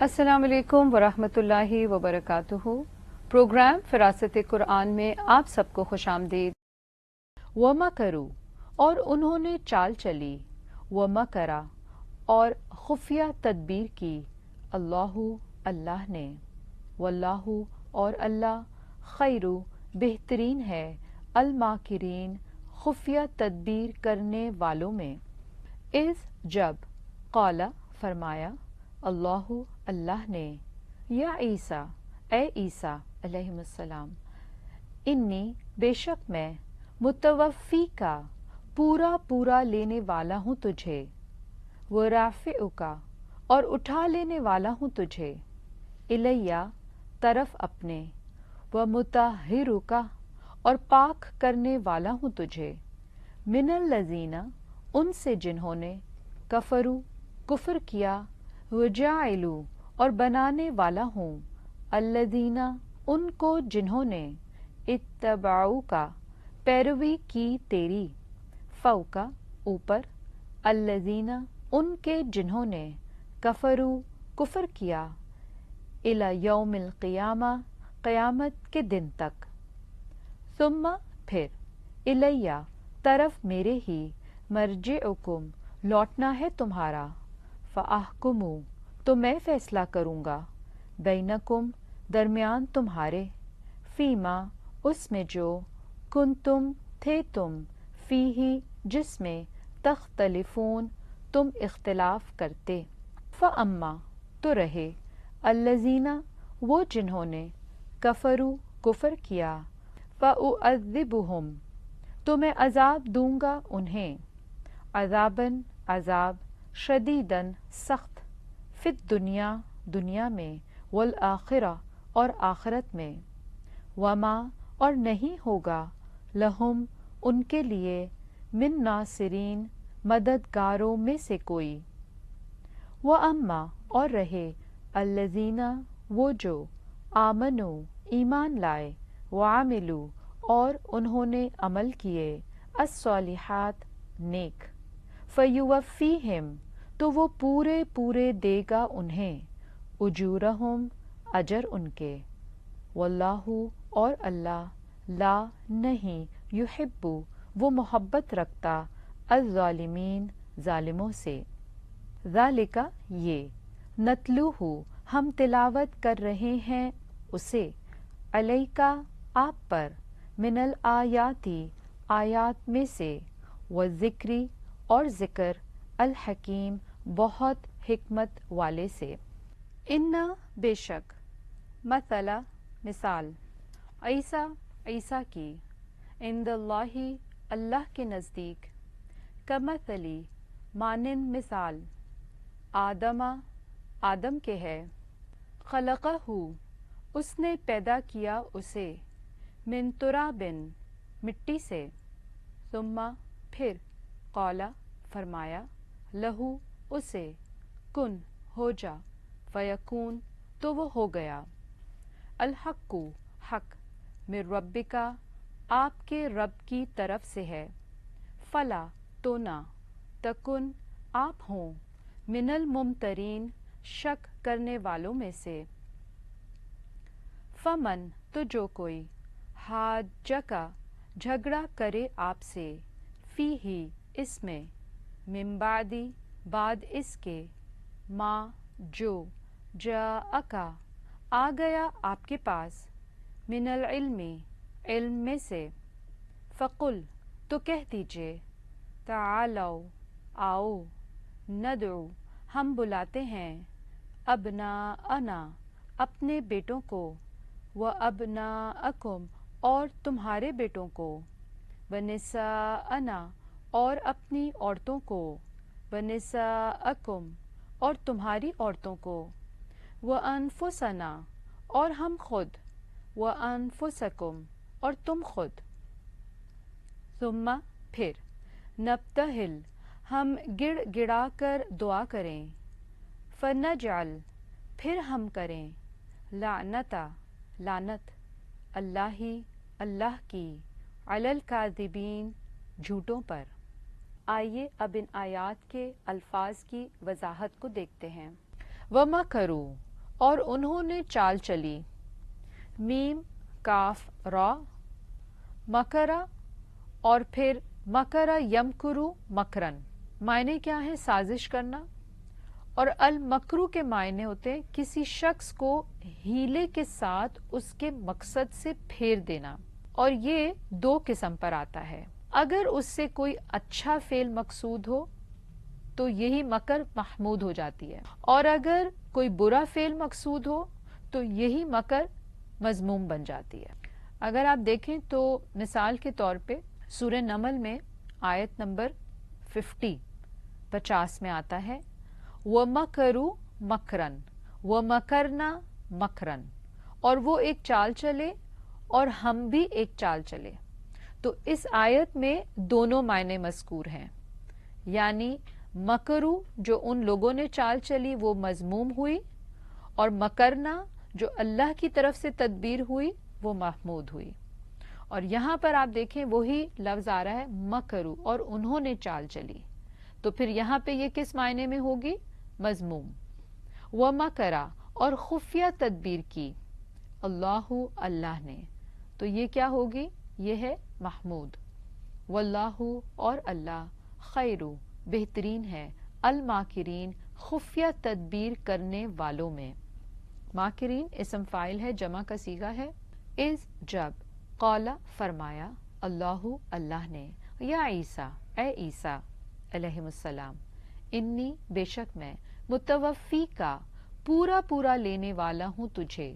السلام علیکم ورحمۃ اللہ وبرکاتہ۔ پروگرام فراست قرآن میں آپ سب کو خوش آمدید۔ وَمَكَرُوا اور انہوں نے چال چلی، وَمَكَرَ اور خفیہ تدبیر کی، اللہ نے، واللہ اور اللہ خیر بہترین ہے، الماکرین خفیہ تدبیر کرنے والوں میں۔ اذ جب، قال فرمایا، اللہ نے، یا عیسیٰ اے عیسیٰ علیہ السلام، انی بے شک میں، متوفی کا پورا لینے والا ہوں تجھے، ورافعک اور اٹھا لینے والا ہوں تجھے، الیہ طرف اپنے، ومطہرک اور پاک کرنے والا ہوں تجھے، من الذین ان سے جنہوں نے، کفروا کفر کیا، وجاعلوا اور بنانے والا ہوں، الذین ان کو جنہوں نے، اتبعوک پیروی کی تیری، فوق اوپر، الذین ان کے جنہوں نے، کفروا کفر کیا، الی یوم القیامہ قیامت کے دن تک، ثم پھر، الیہ طرف میرے ہی، مرجعکم لوٹنا ہے تمہارا، فاحکم تو میں فیصلہ کروں گا، بینکم درمیان تمہارے، فیما اس میں جو، کنتم تھے تم، فیہ جس میں، تختلفون تم اختلاف کرتے، فاما تو رہے، الذین وہ جنہوں نے، کفروا کفر کیا، فاعذبہم تو میں عذاب دوں گا انہیں، عذاباً عذاب، شدیداً سخت، فی الدنیا دنیا میں، والآخرہ اور آخرت میں، وما اور نہیں ہوگا، لہم ان کے لیے، من ناصرین مددگاروں میں سے کوئی، واما اور رہے، الذین وہ جو، آمنوا ایمان لائے، وعملوا اور انہوں نے عمل کیے، الصالحات نیک، فیوفیہم تو وہ پورے دے گا انہیں، اجورہم اجر ان کے، واللہ اور اللہ، لا نہیں، یحب وہ محبت رکھتا، الظالمین ظالموں سے، ذالک یہ، نتلوہ ہم تلاوت کر رہے ہیں اسے، علیکا آپ پر، من الآیاتی آیات میں سے، والذکری اور ذکر، الحکیم بہت حکمت والے سے، انا بے شک، مثلا مثال، عیسیٰ عیسیٰ کی، عند اللہ اللہ کے نزدیک، کمثلی مانند مثال، آدم کے ہے، خلقہ اس نے پیدا کیا اسے، من تراب مٹی سے، ثم پھر، قال فرمایا، لہو اسے، کن ہو جا، فیکون تو وہ ہو گیا، الحق حق، من ربک آپ کے رب کی طرف سے ہے، فلا تو نہ، تکن آپ ہوں، من الممترین شک کرنے والوں میں سے، فمن تو جو کوئی، حاجک جھگڑا کرے آپ سے، فیہ اس میں، من بعدی بعد اس کے، ما جو، جاءک آ گیا آپ کے پاس، من العلم علم میں سے، فقل تو کہہ دیجئے، تعالوا آؤ، ندعو ہم بلاتے ہیں، ابناءنا اپنے بیٹوں کو، وابناءکم اور تمہارے بیٹوں کو، ونساءنا اور اپنی عورتوں کو، ونساءکم اور تمہاری عورتوں کو، وانفسنا اور ہم خود، وانفسکم اور تم خود، ثم پھر، نبتہل ہم گڑ گڑا کر دعا کریں، فنجعل پھر ہم کریں، لعنتا لعنت، اللہ کی، علی الکاذبین جھوٹوں پر۔ آئیے اب ان آیات کے الفاظ کی وضاحت کو دیکھتے ہیں۔ وَمَكَرُوا اور انہوں نے چال چلی، میم کاف را، مکرا اور پھر مکرا یمکرو مکرن، معنی کیا ہے؟ سازش کرنا، اور المکرو کے معنی ہوتے ہیں کسی شخص کو ہیلے کے ساتھ اس کے مقصد سے پھیر دینا، اور یہ دو قسم پر آتا ہے۔ اگر اس سے کوئی اچھا فعل مقصود ہو تو یہی مکر محمود ہو جاتی ہے، اور اگر کوئی برا فعل مقصود ہو تو یہی مکر مذموم بن جاتی ہے۔ اگر آپ دیکھیں تو مثال کے طور پہ سورہ نمل میں آیت نمبر 50 میں آتا ہے وَمَكَرُوا مَكْرًا وَمَكَرْنَا مَكْرًا، اور وہ ایک چال چلے اور ہم بھی ایک چال چلے۔ تو اس آیت میں دونوں معنی مذکور ہیں، یعنی مکرو جو ان لوگوں نے چال چلی وہ مذموم ہوئی، اور مکرنا جو اللہ کی طرف سے تدبیر ہوئی وہ محمود ہوئی۔ اور یہاں پر آپ دیکھیں وہی لفظ آ رہا ہے مکرو، اور انہوں نے چال چلی، تو پھر یہاں پہ یہ کس معنی میں ہوگی؟ مذموم۔ وَمَكَرَ، اور خفیہ تدبیر کی، اللہ نے، تو یہ کیا ہوگی؟ یہ ہے محمود۔ واللہ، اور اللہ، خیر، بہترین ہے، الماکرین، خفیہ تدبیر کرنے والوں میں۔ ماکرین اسم فاعل ہے، جمع کا صیغہ ہے۔ اذ، جب، قال، فرمایا، اللہ نے، یا عیسیٰ، اے عیسیٰ علیہ السلام، انی، بے شک میں، متوفی کا، پورا لینے والا ہوں تجھے،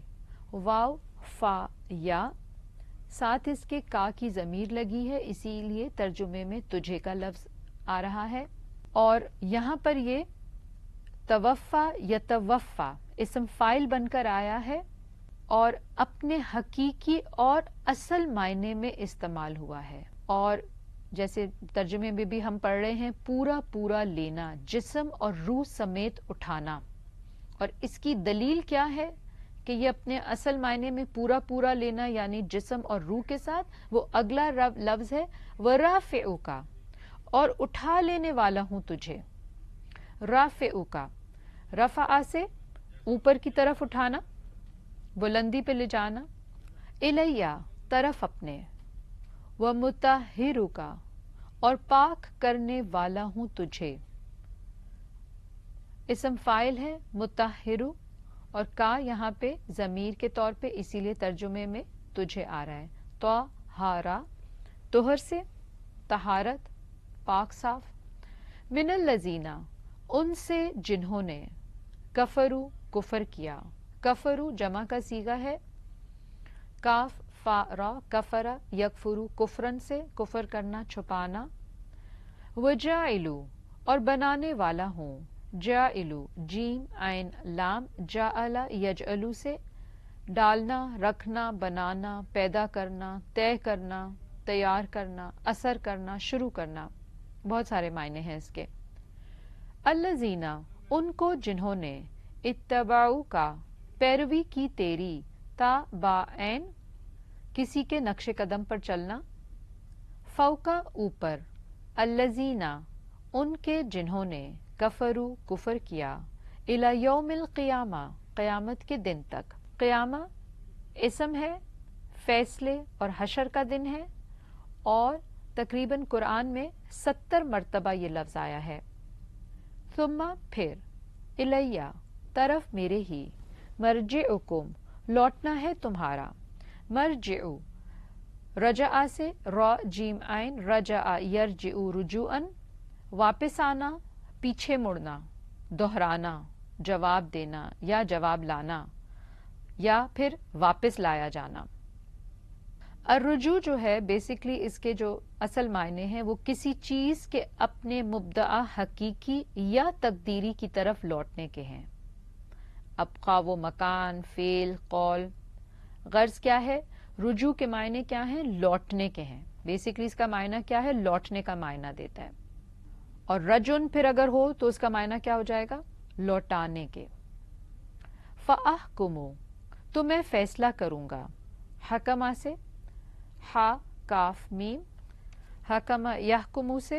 واو فا یا، ساتھ اس کے کا کی ضمیر لگی ہے، اسی لیے ترجمے میں تجھے کا لفظ آ رہا ہے، اور یہاں پر یہ توفا یتوفا اسم فاعل بن کر آیا ہے، اور اپنے حقیقی اور اصل معنی میں استعمال ہوا ہے، اور جیسے ترجمے میں بھی ہم پڑھ رہے ہیں پورا لینا، جسم اور روح سمیت اٹھانا، اور اس کی دلیل کیا ہے کہ یہ اپنے اصل معنی میں پورا لینا یعنی جسم اور روح کے ساتھ، وہ اگلا لفظ ہے وَرَافِعُكَ، اور اٹھا لینے والا ہوں تجھے۔ رافعُكَ، رفع سے اوپر کی طرف اٹھانا، بلندی پہ لے جانا، الیہ، طرف اپنے، وَمُطَهِّرُكَ، اور پاک کرنے والا ہوں تجھے۔ اسم فاعل ہے مطہر، اور کا یہاں پہ ضمیر کے طور پہ، اسی لیے ترجمے میں تجھے آ رہا ہے۔ طہارا، طہر سے، طہارت، پاک صاف۔ من الذین، ان سے جنہوں نے، کفروا، کفر کیا، کفروا جمع کا صیغہ ہے، کاف فا را، کفر یکفرو، کفرن سے، کفر کرنا، چھپانا۔ وجاعلوا، اور بنانے والا ہوں، جاعلو، جیم عین لام، جعل یجعلو سے، ڈالنا، رکھنا، بنانا، پیدا کرنا، طے کرنا، تیار کرنا، اثر کرنا، شروع کرنا، بہت سارے معنی ہیں اس کے۔ الذین، ان کو جنہوں نے، اتبعوا کا، پیروی کی تیری، تابعین، کسی کے نقش قدم پر چلنا، فوقا، اوپر، الذین، ان کے جنہوں نے، کفروا، کفر کیا، الی یوم القیامہ، قیامت کے دن تک۔ قیامہ اسم ہے، فیصلے اور حشر کا دن ہے، اور تقریباً قرآن میں 70 مرتبہ یہ لفظ آیا ہے۔ ثم، پھر، الیہ، طرف میرے ہی، مرجعکم، لوٹنا ہے تمہارا، مرجعو، رجع سے، را جیم عین، رجع یرجع رجوعاً، واپس آنا، پیچھے مڑنا، دہرانا، جواب دینا یا جواب لانا، یا پھر واپس لایا جانا۔ الرجوع جو ہے بیسکلی اس کے جو اصل معنی ہیں وہ کسی چیز کے اپنے مبدأ حقیقی یا تقدیری کی طرف لوٹنے کے ہیں۔ اب خواہ وہ مکان، فعل، قول، غرض کیا ہے؟ رجوع کے معنی کیا ہیں؟ لوٹنے کے ہیں، بیسکلی اس کا معنی کیا ہے؟ لوٹنے کا معنی دیتا ہے، اور رجن پھر اگر ہو تو اس کا معنی کیا ہو جائے گا؟ لوٹانے کے۔ فَأَحْكُمُ، تو میں فیصلہ کروں گا، حکمہ سے، ہا کاف میم، حکمہ یحکمو سے،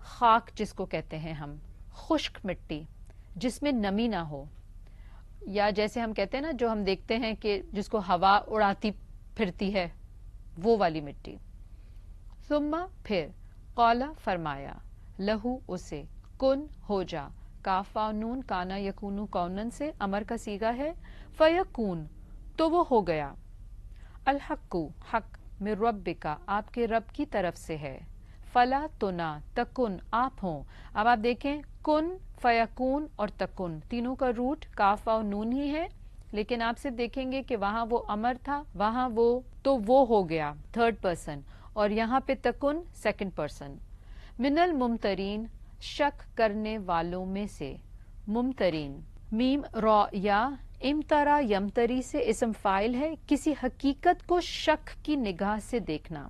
خاک جس کو کہتے ہیں ہم، خشک مٹی جس میں نمی نہ ہو، یا جیسے ہم کہتے ہیں نا جو ہم دیکھتے ہیں کہ جس کو ہوا اڑاتی پھرتی ہے، وہ والی مٹی. ثم پھر قال فرمایا، لہو اسے، کن ہو جا، کاف واو نون کانا یکونو کونن سے امر کا صیغہ ہے، فیکون تو وہ ہو گیا، الحق حق من ربک آپ کے رب کی طرف سے ہے، فلا تو نہ تکن آپ ہوں. اب آپ دیکھیں کن، فیکون اور تکن تینوں کا روٹ کاف واو نون ہی ہے، لیکن آپ صرف دیکھیں گے کہ وہاں وہ امر تھا، وہاں وہ ہو گیا تھرڈ پرسن، اور یہاں پہ تکن سیکنڈ پرسن. من الممترین شک کرنے والوں میں سے، ممترین میم را یا امترا یمتری سے اسم فائل ہے، کسی حقیقت کو شک کی نگاہ سے دیکھنا،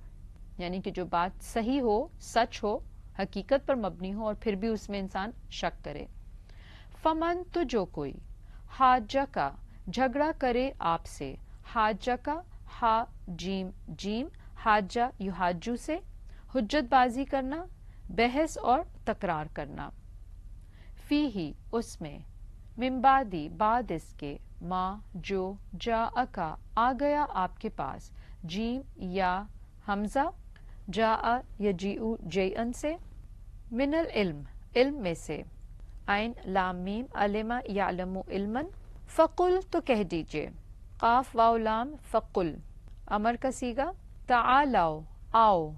یعنی کہ جو بات صحیح ہو، سچ ہو، حقیقت پر مبنی ہو اور پھر بھی اس میں انسان شک کرے. فمن تو جو کوئی، حاجہ کا جھگڑا کرے آپ سے، حاجہ کا ہا جیم جیم، حاجہ یحاجو سے حجت بازی کرنا، بحث اور تکرار کرنا. فی ہی اس میں، من بعدی بعد اس کے، ما جو جاءکا آ گیا آپ کے پاس، جیم یا حمزہ جاء یجیء جیئن سے، من العلم علم میں سے، عین لام میم علم یعلم علما، فقل تو کہہ دیجئے، قاف واو لام فقل امر کا صیغہ، تعالو آؤ،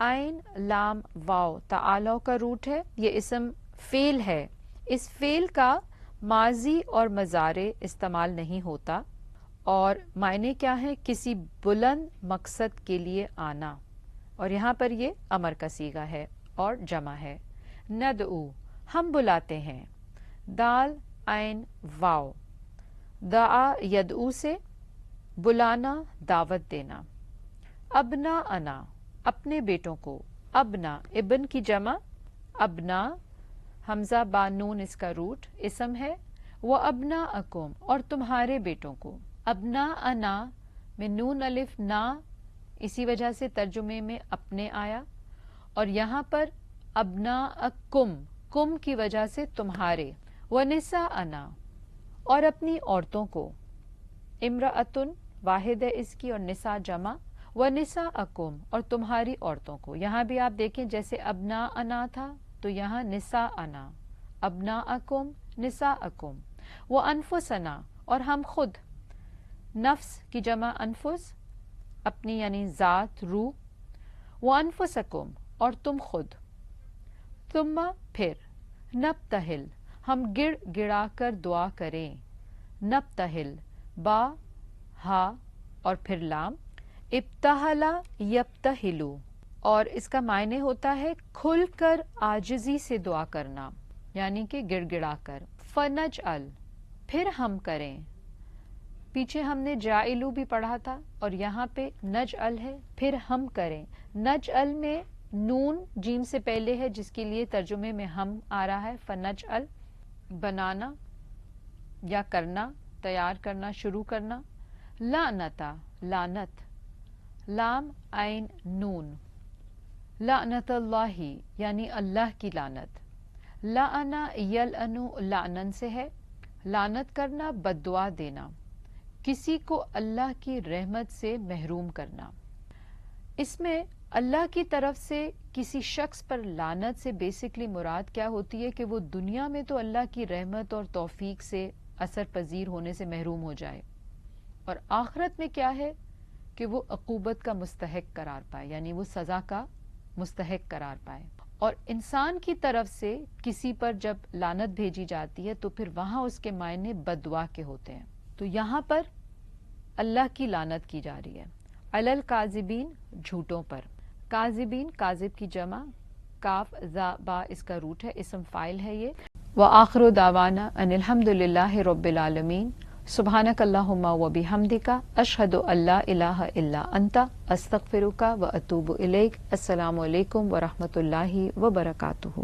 عین لام واو تعالو کا روٹ ہے، یہ اسم فعل ہے، اس فعل کا ماضی اور مضارع استعمال نہیں ہوتا، اور معنی کیا ہے، کسی بلند مقصد کے لیے آنا، اور یہاں پر یہ امر کا صیغہ ہے اور جمع ہے. ندعو ہم بلاتے ہیں، دال عین واو، دعا یدعو سے بلانا دعوت دینا. ابنا انا اپنے بیٹوں کو، ابنا ابن کی جمع، ابنا حمزہ با نون اس کا روٹ اسم ہے، وہ ابنا اکم اور تمہارے بیٹوں کو. ابنا انا میں نون الف نا، اسی وجہ سے ترجمے میں اپنے آیا، اور یہاں پر ابنا اکم کم کی وجہ سے تمہارے. ونساء انا اور اپنی عورتوں کو، امرأتن واحد ہے اس کی اور نساء جمع، ونساء اکم اور تمہاری عورتوں کو. یہاں بھی آپ دیکھیں جیسے ابنا انا تھا تو یہاں نساء انا، ابنا اکم نساء اکم. وہ انفسنا اور ہم خود، نفس کی جمع انفس اپنی یعنی ذات روح، وہ انفسکم اور تم خود. ثم پھر، نبتہل ہم گڑ گڑا کر دعا کریں، نبتہل با ہا اور پھر لام، ابتہلا یبتہلو اور اس کا معنی ہوتا ہے کھل کر عاجزی سے دعا کرنا، یعنی کہ گڑ گڑا کر. فنجعل پھر ہم کریں، پیچھے ہم نے جاعلو بھی پڑھا تھا اور یہاں پہ نجعل ہے، پھر ہم کریں. نجعل میں نون جیم سے پہلے ہے جس کے لیے ترجمے میں ہم آ رہا ہے. فنجعل بنانا یا کرنا، تیار کرنا، شروع کرنا. لعنتا لعنت، لام عین نون، لعنت اللہ یعنی اللہ کی لعنت. لعنا یلعنو لعنن سے ہے، لعنت کرنا، بد دعا دینا، کسی کو اللہ کی رحمت سے محروم کرنا. اس میں اللہ کی طرف سے کسی شخص پر لعنت سے بیسکلی مراد کیا ہوتی ہے کہ وہ دنیا میں تو اللہ کی رحمت اور توفیق سے اثر پذیر ہونے سے محروم ہو جائے، اور آخرت میں کیا ہے کہ وہ عقوبت کا مستحق قرار پائے، یعنی وہ سزا کا مستحق قرار پائے. اور انسان کی طرف سے کسی پر جب لعنت بھیجی جاتی ہے تو پھر وہاں اس کے معنی بد دعا کے ہوتے ہیں. تو یہاں پر اللہ کی لعنت کی جا رہی ہے. علی الکاذبین جھوٹوں پر، کاذبین کاذب کی جمع، کاف زا با اس کا روٹ ہے، اسم فائل ہے یہ. وآخر دعوانا ان الحمد للہ رب العالمین. سبحانک اللہم و بحمدک اشہد ان لا الہ الا انت استغفرک و اتوب الیک. السلام علیکم ورحمۃ اللہ وبرکاتہ.